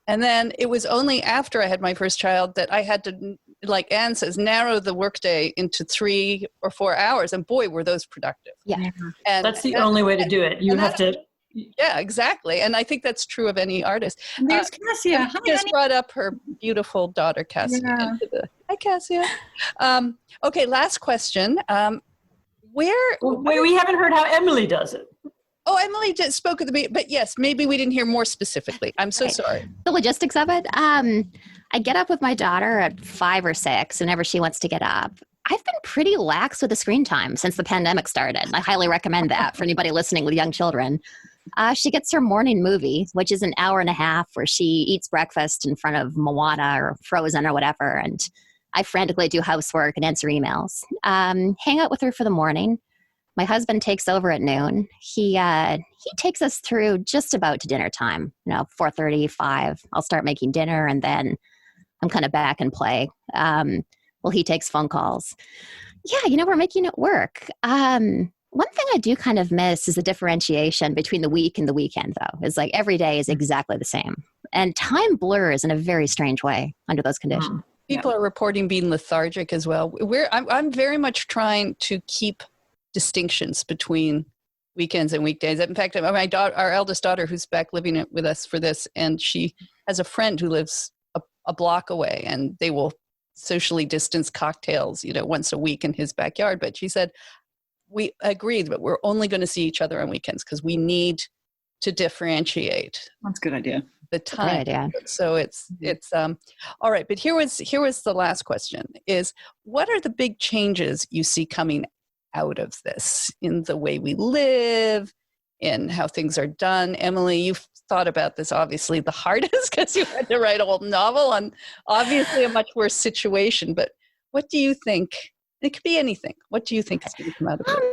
And then it was only after I had my first child that I had to, like Anne says, narrow the workday into 3 or 4 hours. And boy, were those productive. Yeah. And that's the only way to do it. You have to. Yeah, exactly. And I think that's true of any artist. There's Cassia. Hi, just brought up her beautiful daughter, Cassia. Yeah. Hi, Cassia. Okay, last question. Wait, we haven't heard how Emily does it. Oh, Emily just spoke at the beginning, but yes, maybe we didn't hear more specifically. I'm so sorry. The logistics of it. I get up with my daughter at 5 or 6 whenever she wants to get up. I've been pretty lax with the screen time since the pandemic started. I highly recommend that for anybody listening with young children. She gets her morning movie, which is an hour and a half where she eats breakfast in front of Moana or Frozen or whatever. And I frantically do housework and answer emails. Hang out with her for the morning. My husband takes over at noon. He takes us through just about to dinner time. 4:30, 5. I'll start making dinner, and then I'm kind of back and play. Well, he takes phone calls. Yeah, we're making it work. One thing I do kind of miss is the differentiation between the week and the weekend, though. It's like every day is exactly the same. And time blurs in a very strange way under those conditions. People are reporting being lethargic as well. I'm very much trying to keep distinctions between weekends and weekdays. In fact, our eldest daughter, who's back living with us for this, and she has a friend who lives a block away, and they will socially distance cocktails, once a week in his backyard. But she said, we agreed, but we're only going to see each other on weekends because we need to differentiate. That's a good idea. The time. So it's all right. But here was the last question: is what are the big changes you see coming out of this in the way we live, in how things are done? Emily, you've thought about this obviously the hardest because you had to write a whole novel on obviously a much worse situation. But what do you think? It could be anything. What do you think is going to come out of it?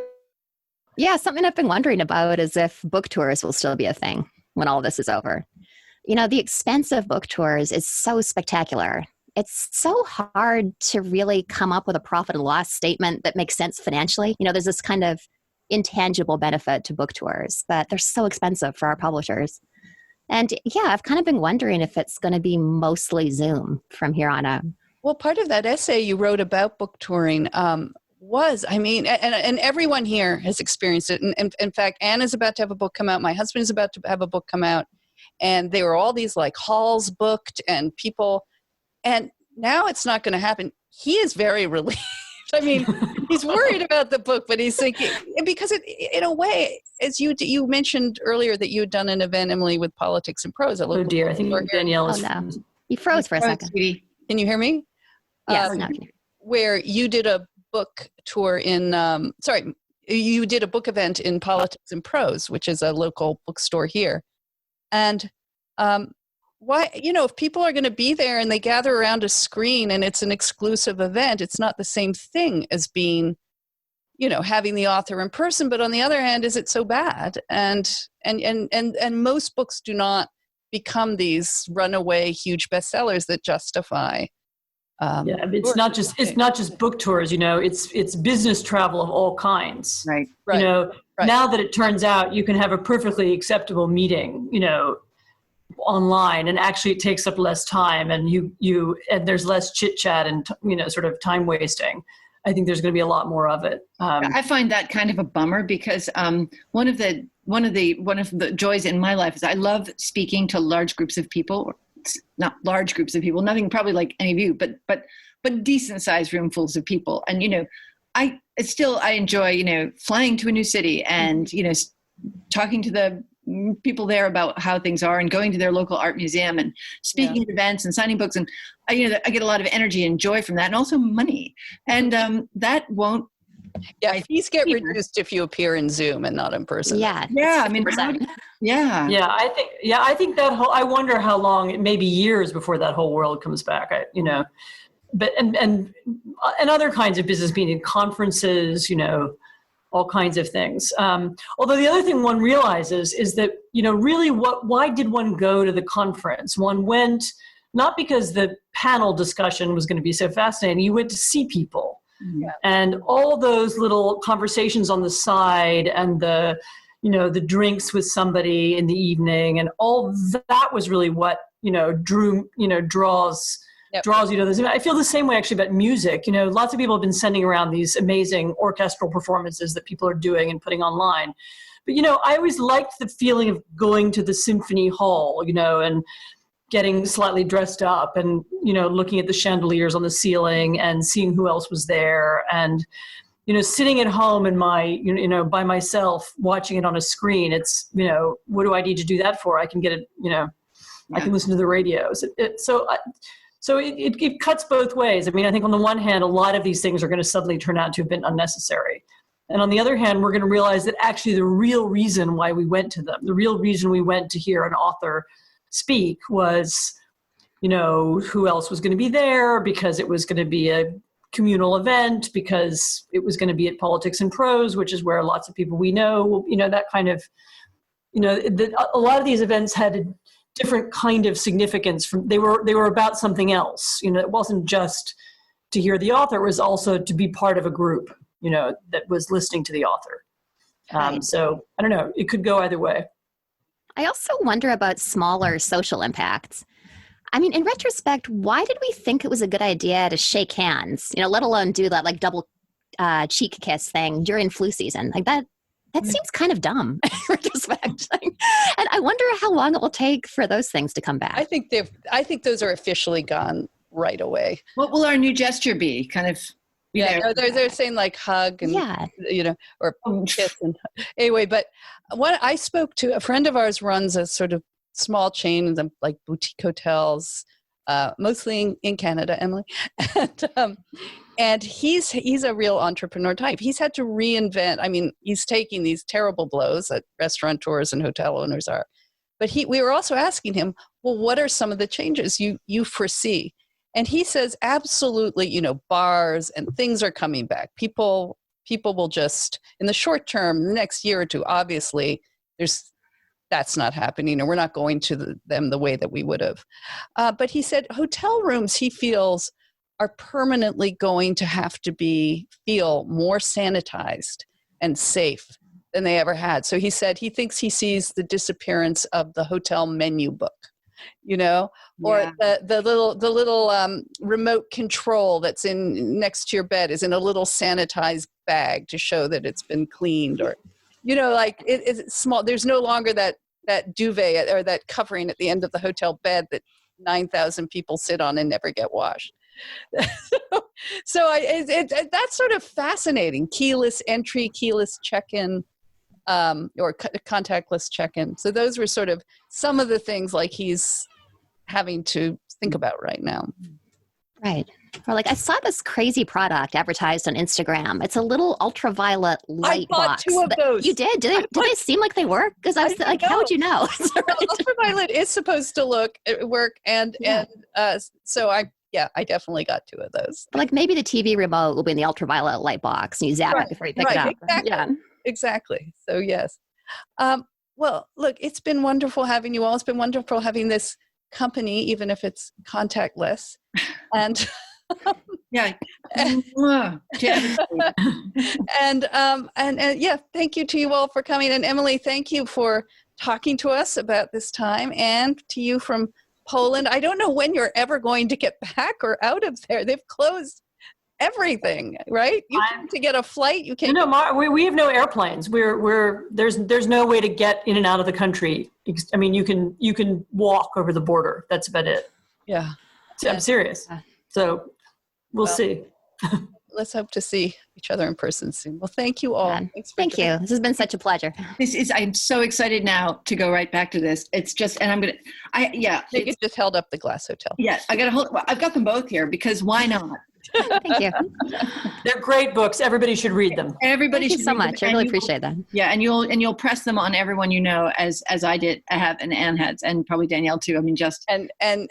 Yeah, something I've been wondering about is if book tours will still be a thing when all this is over. The expense of book tours is so spectacular. It's so hard to really come up with a profit and loss statement that makes sense financially. There's this kind of intangible benefit to book tours, but they're so expensive for our publishers. And yeah, I've kind of been wondering if it's going to be mostly Zoom from here on out. Well, part of that essay you wrote about book touring was, and everyone here has experienced it. And in fact, Anne is about to have a book come out. My husband is about to have a book come out. And there were all these like halls booked and people, and now it's not going to happen. He is very relieved. He's worried about the book, but he's thinking, because in a way, as you mentioned earlier that you had done an event, Emily, with Politics and Prose. Oh dear, I think Danielle is. You froze for a second. Sweetie. Can you hear me? Yes, now I can hear. Where you did a book tour in, you did a book event in Politics and Prose, which is a local bookstore here. And why, if people are going to be there and they gather around a screen and it's an exclusive event, it's not the same thing as being, having the author in person. But on the other hand, is it so bad? And most books do not become these runaway huge bestsellers that justify. It's not just book tours, it's business travel of all kinds. Right. Right. Now that it turns out you can have a perfectly acceptable meeting, online, and actually it takes up less time, and and there's less chit chat and sort of time wasting. I think there's going to be a lot more of it. I find that kind of a bummer because one of the joys in my life is I love speaking to large groups of people. Not large groups of people, nothing probably like any of you, but decent sized roomfuls of people. And, I enjoy, flying to a new city and, talking to the people there about how things are and going to their local art museum and speaking at events and signing books. And I get a lot of energy and joy from that, and also money. And that won't. Yeah, fees get reduced if you appear in Zoom and not in person. Yeah. I mean, I think that I wonder how long, it may be years before that whole world comes back. But and other kinds of business meetings, conferences, all kinds of things. Although the other thing one realizes is that, really why did one go to the conference? One went not because the panel discussion was going to be so fascinating. You went to see people. Yeah. And all those little conversations on the side and the drinks with somebody in the evening and all that was really what, draws you to this. I feel the same way actually about music. Lots of people have been sending around these amazing orchestral performances that people are doing and putting online. But, I always liked the feeling of going to the symphony hall, and getting slightly dressed up and, looking at the chandeliers on the ceiling and seeing who else was there and, sitting at home in my, by myself, watching it on a screen. It's, what do I need to do that for? I can get it, I can listen to the radios. So it cuts both ways. I mean, I think on the one hand, a lot of these things are going to suddenly turn out to have been unnecessary. And on the other hand, we're going to realize that actually the real reason why we went to them, the real reason we went to hear an author speak was, who else was going to be there, because it was going to be a communal event, because it was going to be at Politics and Prose, which is where lots of people we know, that kind of, a lot of these events had a different kind of significance. They were about something else. It wasn't just to hear the author, it was also to be part of a group, that was listening to the author. So I don't know, it could go either way. I also wonder about smaller social impacts. I mean, in retrospect, why did we think it was a good idea to shake hands, let alone do that like double cheek kiss thing during flu season? Like that seems kind of dumb in retrospect. And I wonder how long it will take for those things to come back. I think those are officially gone right away. What will our new gesture be? Kind of. Yeah, they're saying like hug and, or kiss. And, anyway, but what I spoke to, a friend of ours runs a sort of small chain of like boutique hotels, mostly in Canada, Emily. And he's a real entrepreneur type. He's had to reinvent. I mean, he's taking these terrible blows that restaurateurs and hotel owners are. But we were also asking him, well, what are some of the changes you foresee? And he says, absolutely, bars and things are coming back. People will just, in the short term, the next year or two, obviously, that's not happening, or we're not going to them the way that we would have. But he said hotel rooms, he feels, are permanently going to have to feel more sanitized and safe than they ever had. So he said he thinks he sees the disappearance of the hotel menu book. Or the little remote control that's in next to your bed is in a little sanitized bag to show that it's been cleaned, or, like it's small. There's no longer that duvet or that covering at the end of the hotel bed that 9,000 people sit on and never get washed. That's sort of fascinating. Keyless entry, keyless check-in. Or contactless check-in. So those were sort of some of the things like he's having to think about right now. Right. Or like I saw this crazy product advertised on Instagram. It's a little ultraviolet light I bought box. 2 of those. You did? Did they seem like they work? Because I was like, how would you know? Ultraviolet is supposed to work, and so I definitely got 2 of those. But like maybe the TV remote will be in the ultraviolet light box and you zap it before you pick it up. Exactly. Yeah. Exactly. So yes. Well, look, it's been wonderful having you all. It's been wonderful having this company, even if it's contactless. And yeah. and thank you to you all for coming. And Emily, thank you for talking to us about this time, and to you from Poland. I don't know when you're ever going to get back or out of there. They've closed everything, right? You can't to get a flight. You can't. No, we have no airplanes. There's no way to get in and out of the country. I mean, you can walk over the border. That's about it. Yeah. I'm serious. So we'll see. Let's hope to see each other in person soon. Well, thank you all. Thank you. This has been such a pleasure. I'm so excited now to go right back to this. It's just, and You just held up the Glass Hotel. Yeah, I've got them both here because why not? Thank you. They're great books. Everybody should read them. Thank you so much. I really appreciate that. Yeah, and you'll press them on everyone you know, as I did, have, and Anne has, and probably Danielle too. I mean, just and all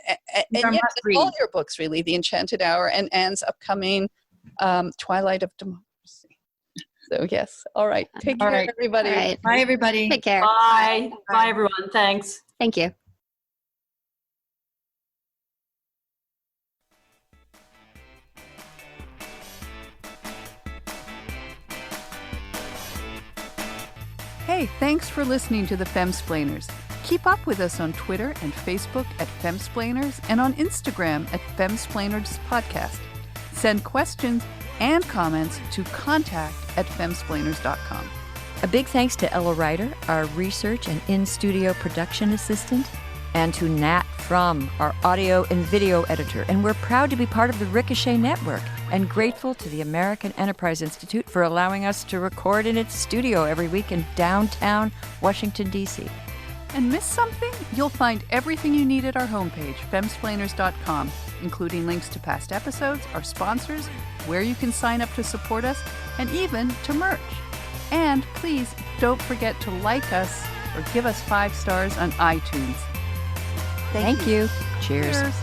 your books, really, The Enchanted Hour and Anne's upcoming Twilight of Democracy. So yes, all right. Take care, everybody. All right. Bye, everybody. Take care. Bye. Bye, everyone. Thanks. Thank you. Hey, thanks for listening to the Femsplainers. Keep up with us on Twitter and Facebook at Femsplainers and on Instagram at Femsplainers Podcast. Send questions and comments to contact@femsplainers.com. A big thanks to Ella Ryder, our research and in-studio production assistant, and to Nat Frum, our audio and video editor. And we're proud to be part of the Ricochet Network and grateful to the American Enterprise Institute for allowing us to record in its studio every week in downtown Washington, D.C. And miss something? You'll find everything you need at our homepage, femsplainers.com, including links to past episodes, our sponsors, where you can sign up to support us, and even to merch. And please don't forget to like us or give us 5 stars on iTunes. Thank you. Cheers. Cheers.